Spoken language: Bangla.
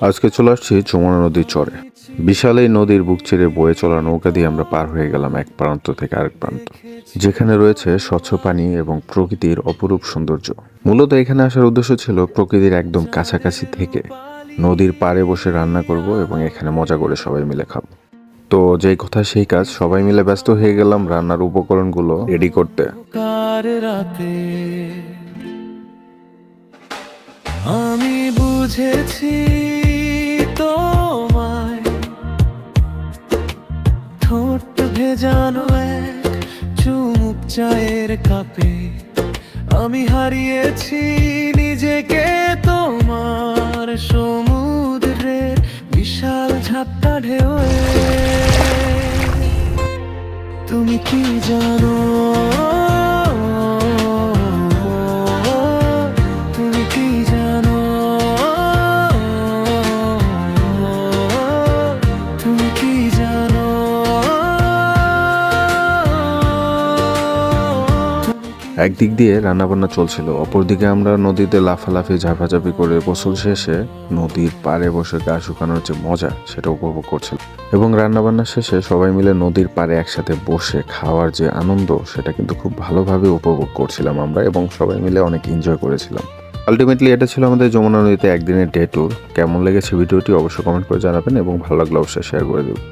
আজকে চলে আসছি যমুনা নদীর চরে। বিশাল এই নদীর বুক চিরে বয়ে চলা নৌকা দিয়ে আমরা পার হয়ে গেলাম এক প্রান্ত থেকে আরেক প্রান্ত, যেখানে রয়েছে স্বচ্ছ পানি এবং প্রকৃতির অপরূপ সৌন্দর্য। মূলত এখানে আসার উদ্দেশ্য ছিল প্রকৃতির একদম কাছাকাছি থেকে নদীর পাড়ে বসে রান্না করব এবং এখানে মজা করে সবাই মিলে খাবো। তো যেই কথা সেই কাজ, সবাই মিলে ব্যস্ত হয়ে গেলাম রান্নার উপকরণগুলো রেডি করতে। আমি বুঝেছি তোমায়, ঠোঁট ভেজানো এক চুমুক চায়ের কাপে আমি হারিয়েছি নিজেকে তোমার সমুদ্রের বিশাল ঝাপটা ঢেউয়ে। তুমি কি জানো, তুমি কি জানো, তুমি কি জানো। একদিক দিয়ে রান্নাবান্না চলছিল, অপরদিকে আমরা নদীতে লাফালাফি ঝাঁপাঝাঁপি করে গোসল শেষে নদীর পাড়ে বসে গা শুকানোর যে মজা সেটা উপভোগ করছিলাম। এবং রান্নাবান্না শেষে সবাই মিলে নদীর পাড়ে একসাথে বসে খাওয়ার যে আনন্দ সেটা কিন্তু খুব ভালোভাবে উপভোগ করছিলাম আমরা, এবং সবাই মিলে অনেক এনজয় করেছিলাম। আলটিমেটলি এটা ছিল আমাদের যমুনা নদীতে একদিনের ডে ট্যুর। কেমন লেগেছে ভিডিওটি অবশ্যই কমেন্ট করে জানাবেন এবং ভালো লাগলে অবশ্যই শেয়ার করে দেবেন।